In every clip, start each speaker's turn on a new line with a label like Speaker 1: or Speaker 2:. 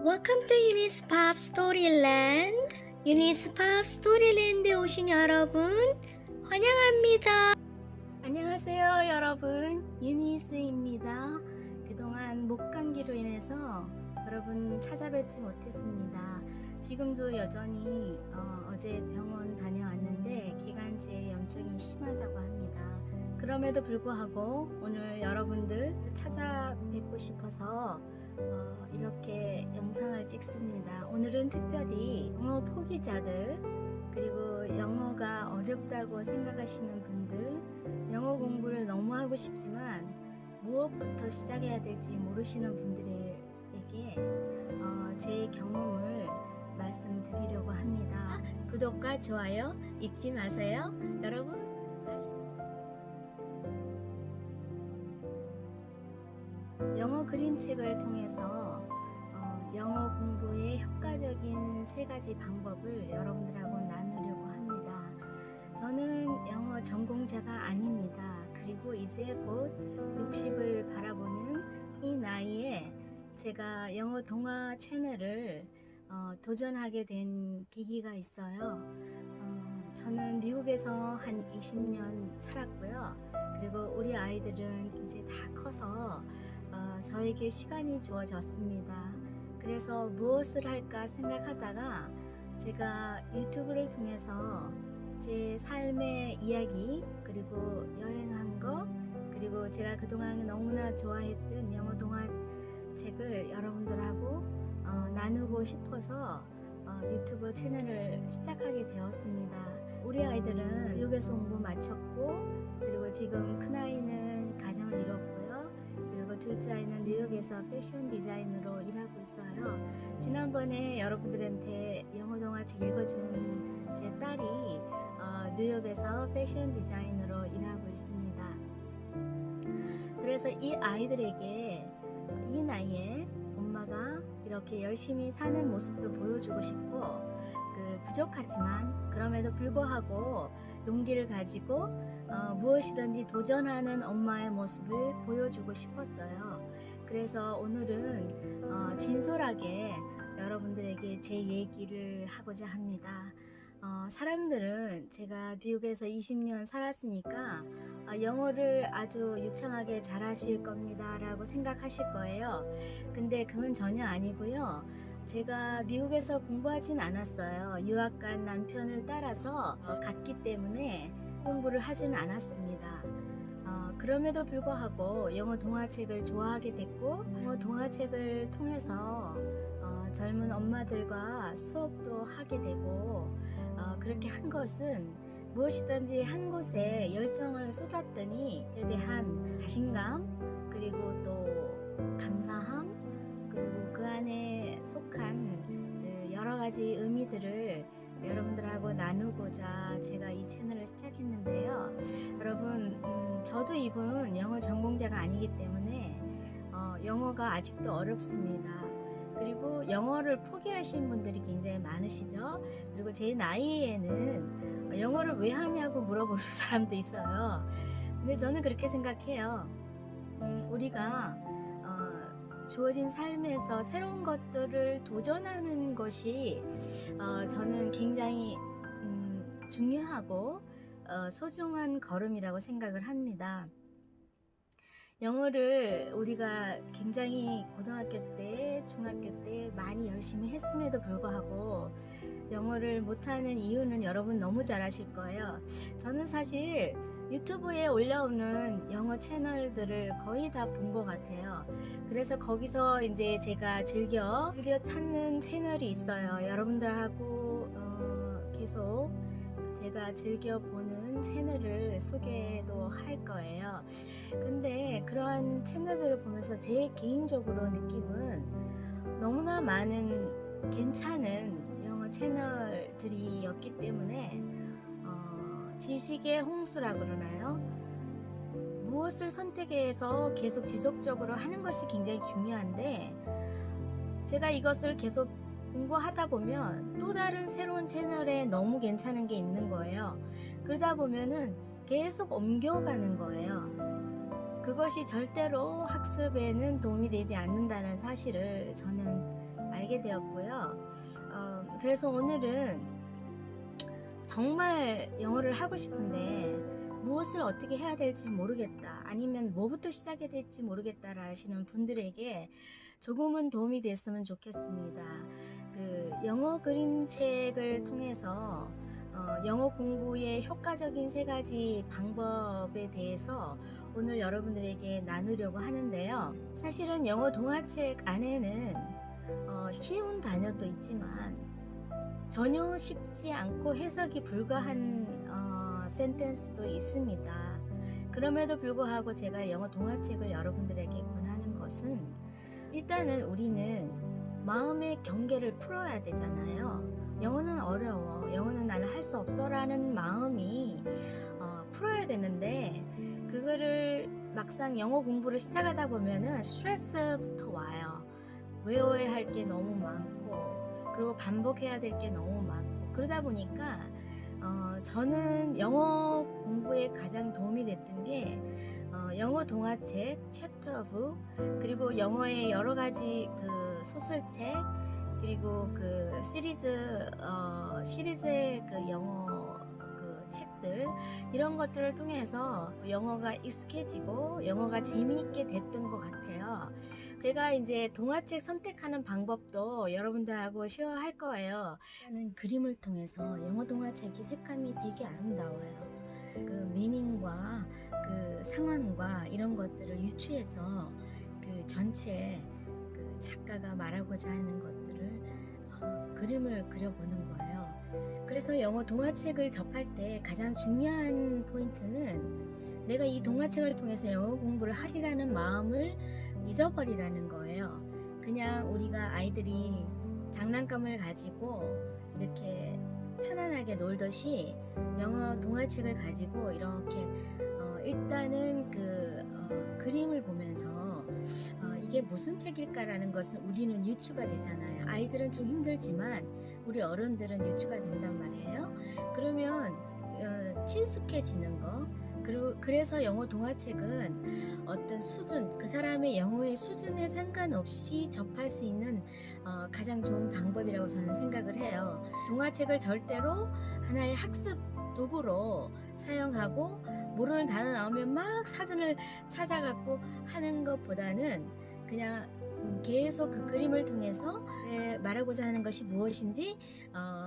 Speaker 1: Welcome to Eunice Pop Storyland. Eunice Pop Storyland에 오신 여러분 환영합니다. 안녕하세요 여러분, 유니스입니다. 그동안 목감기로 인해서 여러분 찾아뵙지 못했습니다. 지금도 여전히 어제 병원 다녀왔는데 기관지에 염증이 심하다고 합니다. 그럼에도 불구하고 오늘 여러분들 찾아뵙고 싶어서 이렇게 영상을 찍습니다. 오늘은 특별히 영어 포기자들, 그리고 영어가 어렵다고 생각하시는 분들, 영어 공부를 너무 하고 싶지만 무엇부터 시작해야 될지 모르시는 분들에게 제 경험을 말씀드리려고 합니다. 구독과 좋아요 잊지 마세요 여러분. 영어 그림책을 통해서 영어 공부의 효과적인 3가지 방법을 여러분들하고 나누려고 합니다. 저는 영어 전공자가 아닙니다. 그리고 이제 곧 60을 바라보는 이 나이에 제가 영어 동화 채널을 도전하게 된 계기가 있어요. 저는 미국에서 한 20년 살았고요. 그리고 우리 아이들은 이제 다 커서 저에게 시간이 주어졌습니다. 그래서 무엇을 할까 생각하다가 제가 유튜브를 통해서 제 삶의 이야기, 그리고 여행한 거, 그리고 제가 그동안 너무나 좋아했던 영어 동화책을 여러분들하고 나누고 싶어서 유튜브 채널을 시작하게 되었습니다. 우리 아이들은 미국에서 공부 마쳤고, 그리고 지금 큰아이는 가정을 이뤘고요. 그리고 둘째 아이는 뉴욕에서 패션 디자이너로 일하고 있어요. 지난번에 여러분들한테 영어 동화책 읽어준 제 딸이 뉴욕에서 패션 디자이너로 일하고 있습니다. 그래서 이 아이들에게 이 나이에 엄마가 이렇게 열심히 사는 모습도 보여주고 싶고, 부족하지만 그럼에도 불구하고 용기를 가지고 무엇이든지 도전하는 엄마의 모습을 보여주고 싶었어요. 그래서 오늘은 진솔하게 여러분들에게 제 얘기를 하고자 합니다. 사람들은 제가 미국에서 20년 살았으니까 영어를 아주 유창하게 잘하실 겁니다 라고 생각하실 거예요. 근데 그건 전혀 아니고요. 제가 미국에서 공부하진 않았어요. 유학 간 남편을 따라서 갔기 때문에 공부를 하진 않았습니다. 그럼에도 불구하고 영어 동화책을 좋아하게 됐고, 영어 동화책을 통해서 젊은 엄마들과 수업도 하게 되고, 그렇게 한 것은 무엇이든지 한 곳에 열정을 쏟았더니 에 대한 자신감, 그리고 또 감사함, 그리고 그 안에 속한 여러 가지 의미들을 여러분들하고 나누고자 제가 이 채널을 시작했는데요. 여러분, 저도 이분 영어 전공자가 아니기 때문에 영어가 아직도 어렵습니다. 그리고 영어를 포기하신 분들이 굉장히 많으시죠. 그리고 제 나이에는 영어를 왜 하냐고 물어보는 사람도 있어요. 근데 저는 그렇게 생각해요. 우리가 주어진 삶에서 새로운 것들을 도전하는 것이 저는 굉장히 중요하고 소중한 걸음이라고 생각을 합니다. 영어를 우리가 굉장히 고등학교 때, 중학교 때 많이 열심히 했음에도 불구하고 영어를 못하는 이유는 여러분 너무 잘 아실 거예요. 저는 사실 유튜브에 올라오는 영어 채널들을 거의 다 본 것 같아요. 그래서 거기서 이제 제가 즐겨 찾는 채널이 있어요. 여러분들하고 계속 제가 즐겨 보는 채널을 소개도 할 거예요. 근데 그러한 채널들을 보면서 제 개인적으로 느낌은 너무나 많은 괜찮은 영어 채널들이었기 때문에 지식의 홍수라 그러나요? 무엇을 선택해서 계속 지속적으로 하는 것이 굉장히 중요한데, 제가 이것을 계속 공부하다 보면 또 다른 새로운 채널에 너무 괜찮은 게 있는 거예요. 그러다 보면은 계속 옮겨가는 거예요. 그것이 절대로 학습에는 도움이 되지 않는다는 사실을 저는 알게 되었고요. 그래서 오늘은 정말 영어를 하고 싶은데 무엇을 어떻게 해야 될지 모르겠다, 아니면 뭐부터 시작해야 될지 모르겠다 하시는 분들에게 조금은 도움이 됐으면 좋겠습니다. 그 영어 그림책을 통해서 영어 공부의 효과적인 3가지 방법에 대해서 오늘 여러분들에게 나누려고 하는데요. 사실은 영어 동화책 안에는 쉬운 단어도 있지만 전혀 쉽지 않고 해석이 불가한 센텐스도 있습니다. 그럼에도 불구하고 제가 영어 동화책을 여러분들에게 권하는 것은, 일단은 우리는 마음의 경계를 풀어야 되잖아요. 영어는 어려워, 영어는 나는 할 수 없어 라는 마음이 풀어야 되는데, 그거를 막상 영어 공부를 시작하다 보면은 스트레스부터 와요. 외워야 할 게 너무 많고, 그리고 반복해야 될 게 너무 많고, 그러다 보니까 저는 영어 공부에 가장 도움이 됐던 게 영어 동화책, 챕터북, 그리고 영어의 여러 가지 그 소설책, 그리고 그 시리즈의 그 영어 그 책들, 이런 것들을 통해서 영어가 익숙해지고 영어가 재미있게 됐던 것 같아요. 제가 이제 동화책 선택하는 방법도 여러분들하고 쉐어할 거예요. 저는 그림을 통해서 영어 동화책이 색감이 되게 아름다워요. 그 미닝과 그 상황과 이런 것들을 유추해서 그 전체 그 작가가 말하고자 하는 것들을 그림을 그려보는 거예요. 그래서 영어 동화책을 접할 때 가장 중요한 포인트는 내가 이 동화책을 통해서 영어 공부를 하리라는 마음을 잊어버리라는 거예요. 그냥 우리가 아이들이 장난감을 가지고 이렇게 편안하게 놀듯이 영어 동화책을 가지고 이렇게 일단은 그림을 보면서 이게 무슨 책일까라는 것은 우리는 유추가 되잖아요. 아이들은 좀 힘들지만 우리 어른들은 유추가 된단 말이에요. 그러면 친숙해지는 거, 그리고 그래서 영어 동화책은 어떤 수준, 그 사람의 영어의 수준에 상관없이 접할 수 있는 가장 좋은 방법이라고 저는 생각을 해요. 동화책을 절대로 하나의 학습 도구로 사용하고 모르는 단어 나오면 막 사전을 찾아갖고 하는 것보다는 그냥 계속 그 그림을 통해서 말하고자 하는 것이 무엇인지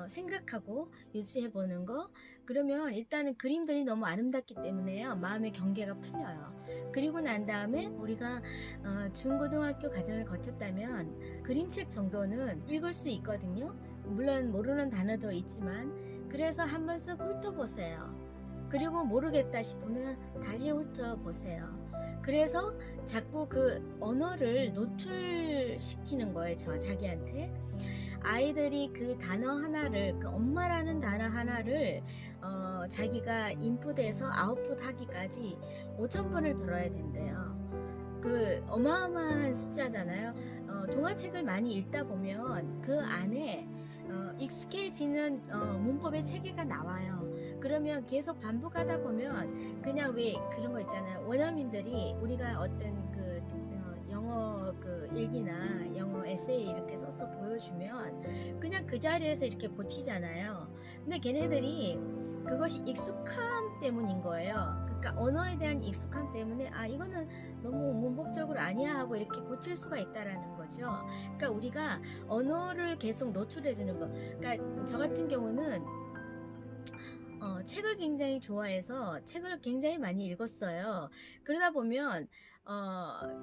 Speaker 1: 생각하고 유추해보는 거. 그러면 일단은 그림들이 너무 아름답기 때문에요, 마음의 경계가 풀려요. 그리고 난 다음에 우리가 중고등학교 과정을 거쳤다면 그림책 정도는 읽을 수 있거든요. 물론 모르는 단어도 있지만. 그래서 한번 쓱 훑어보세요. 그리고 모르겠다 싶으면 다시 훑어보세요. 그래서 자꾸 그 언어를 노출시키는 거예요, 자기한테. 아이들이 그 단어 하나를, 그 엄마라는 단어 하나를 자기가 인풋해서 아웃풋 하기까지 5,000번을 들어야 된대요. 그 어마어마한 숫자잖아요. 동화책을 많이 읽다 보면 그 안에 익숙해지는 문법의 체계가 나와요. 그러면 계속 반복하다 보면 그냥 왜 그런 거 있잖아요. 원어민들이 우리가 어떤 영어 일기나 영어 에세이 이렇게 써서 보여주면 그냥 그 자리에서 이렇게 고치잖아요. 근데 걔네들이 그것이 익숙함 때문인 거예요. 그러니까 언어에 대한 익숙함 때문에 이거는 너무 문법적으로 아니야 하고 이렇게 고칠 수가 있다라는 거죠. 그러니까 우리가 언어를 계속 노출해 주는 거. 그러니까 저 같은 경우는 책을 굉장히 좋아해서 책을 굉장히 많이 읽었어요. 그러다 보면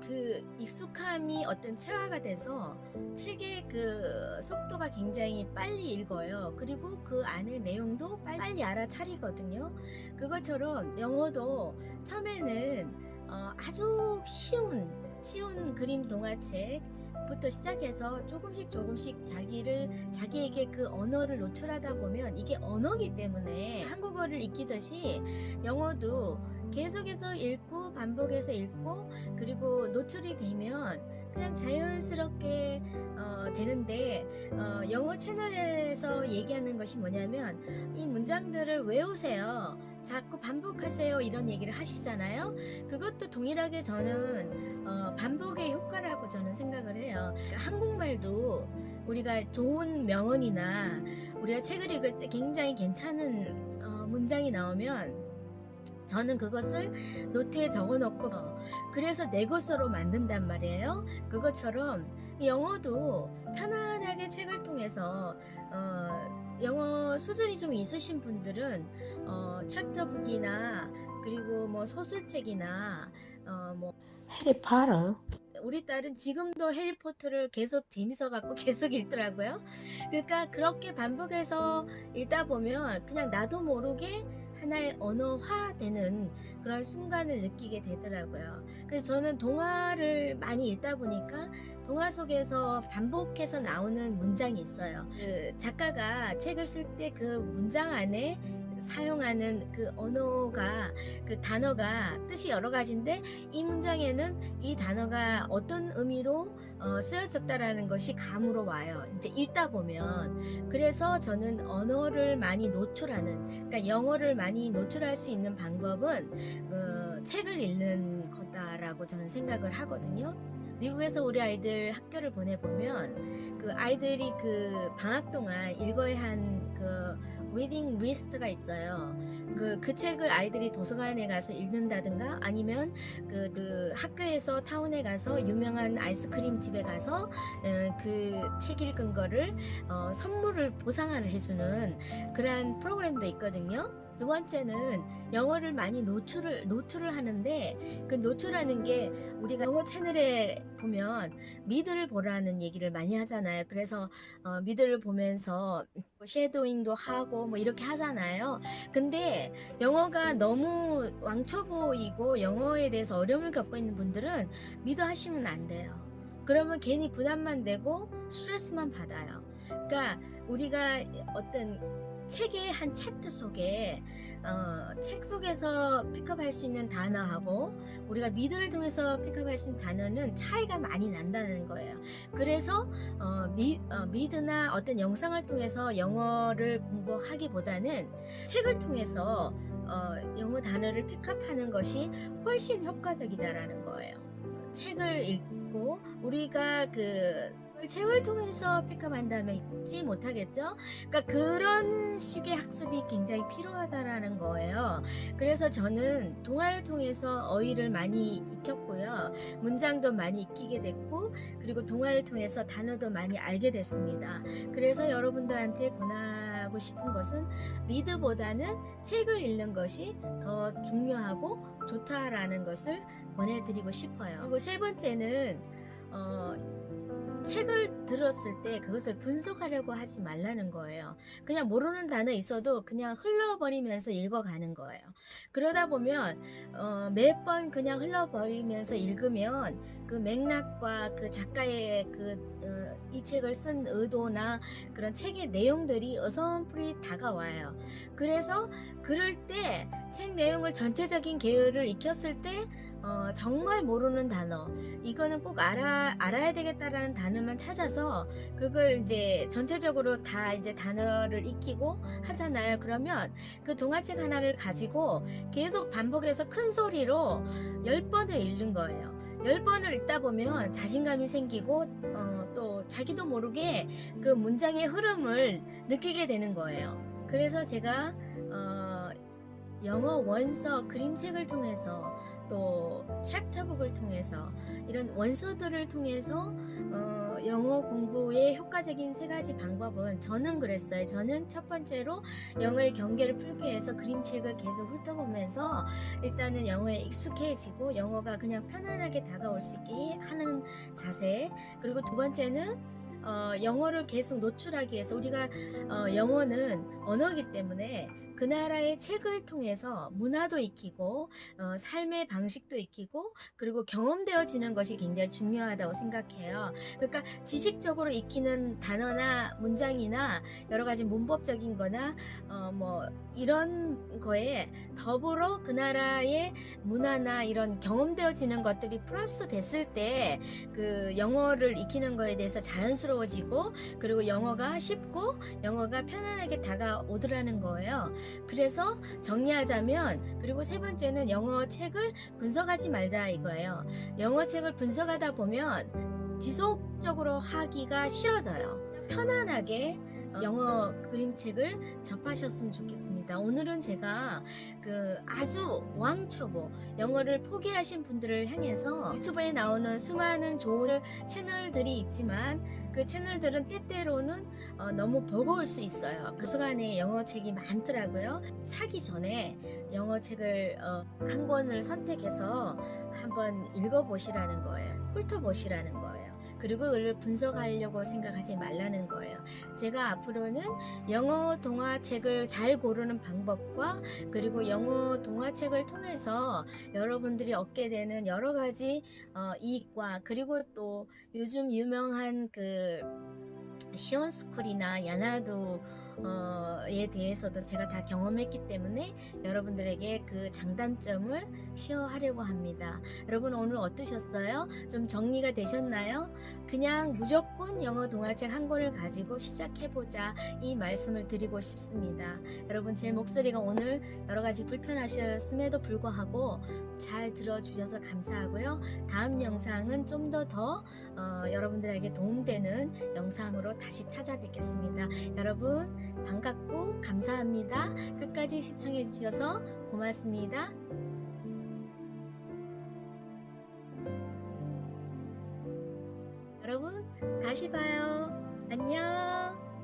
Speaker 1: 그 익숙함이 어떤 체화가 돼서 책의 그 속도가 굉장히 빨리 읽어요. 그리고 그 안에 내용도 빨리 알아차리거든요. 그것처럼 영어도 처음에는 아주 쉬운 그림 동화책부터 시작해서 조금씩 자기에게 그 언어를 노출하다 보면 이게 언어기 때문에 한국어를 익히듯이 영어도 계속해서 읽고 반복해서 읽고 그리고 노출이 되면 그냥 자연스럽게 되는데 영어 채널에서 얘기하는 것이 뭐냐면 이 문장들을 외우세요. 자꾸 반복하세요. 이런 얘기를 하시잖아요. 그것도 동일하게 저는 반복의 효과라고 저는 생각을 해요. 한국말도 우리가 좋은 명언이나 우리가 책을 읽을 때 굉장히 괜찮은 문장이 나오면 저는 그것을 노트에 적어 놓고 그래서 내 것으로 만든단 말이에요. 그것처럼 영어도 편안하게 책을 통해서 영어 수준이 좀 있으신 분들은 챕터북이나 그리고 뭐 소설책이나 뭐
Speaker 2: 해리포터.
Speaker 1: 우리 딸은 지금도 해리포터를 계속 재밌어 갖고 계속 읽더라고요. 그러니까 그렇게 반복해서 읽다 보면 그냥 나도 모르게 하나의 언어화되는 그런 순간을 느끼게 되더라고요. 그래서 저는 동화를 많이 읽다 보니까 동화 속에서 반복해서 나오는 문장이 있어요. 그 작가가 책을 쓸 때 그 문장 안에 사용하는 그 언어가, 그 단어가 뜻이 여러 가지인데 이 문장에는 이 단어가 어떤 의미로 쓰여졌다라는 것이 감으로 와요. 이제 읽다 보면. 그래서 저는 언어를 많이 노출하는, 그러니까 영어를 많이 노출할 수 있는 방법은 책을 읽는 거다라고 저는 생각을 하거든요. 미국에서 우리 아이들 학교를 보내보면 그 아이들이 그 방학 동안 읽어야 한 그 리딩 리스트가 있어요. 그 책을 아이들이 도서관에 가서 읽는다든가 아니면 그 학교에서 타운에 가서 유명한 아이스크림 집에 가서 그 책 읽은 거를 선물을 보상을 해주는 그런 프로그램도 있거든요. 두 번째는 영어를 많이 노출을 하는데 그 노출하는 게 우리가 영어 채널에 보면 미드를 보라는 얘기를 많이 하잖아요. 그래서 미드를 보면서 쉐도잉도 하고 뭐 이렇게 하잖아요. 근데 영어가 너무 왕초보이고 영어에 대해서 어려움을 겪고 있는 분들은 미드 하시면 안 돼요. 그러면 괜히 부담만 되고 스트레스만 받아요. 그러니까 우리가 어떤 책의 한 챕터 속에 책 속에서 픽업할 수 있는 단어하고 우리가 미드를 통해서 픽업할 수 있는 단어는 차이가 많이 난다는 거예요. 그래서 미드나 어떤 영상을 통해서 영어를 공부하기보다는 책을 통해서 영어 단어를 픽업하는 것이 훨씬 효과적이다라는 거예요. 책을 읽고 우리가 책을 통해서 픽업한다면 잊지 못하겠죠? 그러니까 그런 식의 학습이 굉장히 필요하다라는 거예요. 그래서 저는 동화를 통해서 어휘를 많이 익혔고요. 문장도 많이 익히게 됐고 그리고 동화를 통해서 단어도 많이 알게 됐습니다. 그래서 여러분들한테 권하고 싶은 것은 리드보다는 책을 읽는 것이 더 중요하고 좋다라는 것을 권해드리고 싶어요. 그리고 세 번째는 책을 들었을 때 그것을 분석하려고 하지 말라는 거예요. 그냥 모르는 단어 있어도 그냥 흘러버리면서 읽어가는 거예요. 그러다 보면 매번 그냥 흘러버리면서 읽으면 그 맥락과 그 작가의 이 책을 쓴 의도나 그런 책의 내용들이 어설프게 다가와요. 그래서 그럴 때 책 내용을 전체적인 개요를 익혔을 때 정말 모르는 단어 이거는 꼭 알아야 되겠다라는 단어만 찾아서 그걸 이제 전체적으로 다 이제 단어를 익히고 하잖아요. 그러면 그 동화책 하나를 가지고 계속 반복해서 큰 소리로 10번을 읽는 거예요. 10번을 읽다 보면 자신감이 생기고 또 자기도 모르게 그 문장의 흐름을 느끼게 되는 거예요. 그래서 제가 영어 원서 그림책을 통해서 또 챕터북을 통해서 이런 원서들을 통해서 영어 공부의 효과적인 세 가지 방법은 저는 그랬어요. 저는 첫 번째로 영어의 경계를 풀기 위해서 그림책을 계속 훑어보면서 일단은 영어에 익숙해지고 영어가 그냥 편안하게 다가올 수 있게 하는 자세. 그리고 두 번째는 영어를 계속 노출하기 위해서 우리가 영어는 언어이기 때문에 그 나라의 책을 통해서 문화도 익히고 삶의 방식도 익히고 그리고 경험되어지는 것이 굉장히 중요하다고 생각해요. 그러니까 지식적으로 익히는 단어나 문장이나 여러 가지 문법적인 거나 뭐 이런 거에 더불어 그 나라의 문화나 이런 경험되어지는 것들이 플러스 됐을 때 그 영어를 익히는 거에 대해서 자연스러워지고 그리고 영어가 쉽고 영어가 편안하게 다가오더라는 거예요. 그래서 정리하자면 그리고 세 번째는 영어 책을 분석하지 말자 이거예요. 영어 책을 분석하다 보면 지속적으로 하기가 싫어져요. 편안하게 영어 그림책을 접하셨으면 좋겠습니다. 오늘은 제가 그 아주 왕초보 영어를 포기하신 분들을 향해서 유튜브에 나오는 수많은 좋은 채널들이 있지만 그 채널들은 때때로는 너무 버거울 수 있어요. 도서관에 영어책이 많더라고요. 사기 전에 영어책을 한 권을 선택해서 한번 읽어보시라는 거예요. 훑어보시라는 거예요. 그리고 그걸 분석하려고 생각하지 말라는 거예요. 제가 앞으로는 영어 동화책을 잘 고르는 방법과 그리고 영어 동화책을 통해서 여러분들이 얻게 되는 여러 가지 이익과 그리고 또 요즘 유명한 그 시온스쿨이나 야나도에 대해서도 제가 다 경험했기 때문에 여러분들에게 그 장단점을 쉐어하려고 합니다. 여러분 오늘 어떠셨어요? 좀 정리가 되셨나요? 그냥 무조건 영어 동화책 한 권을 가지고 시작해보자 이 말씀을 드리고 싶습니다. 여러분 제 목소리가 오늘 여러가지 불편하셨음에도 불구하고 잘 들어주셔서 감사하고요. 다음 영상은 좀 더 여러분들에게 도움되는 영상으로 다시 찾아뵙겠습니다. 여러분 반갑고 감사합니다. 끝까지 시청해 주셔서 고맙습니다. 여러분 다시 봐요. 안녕.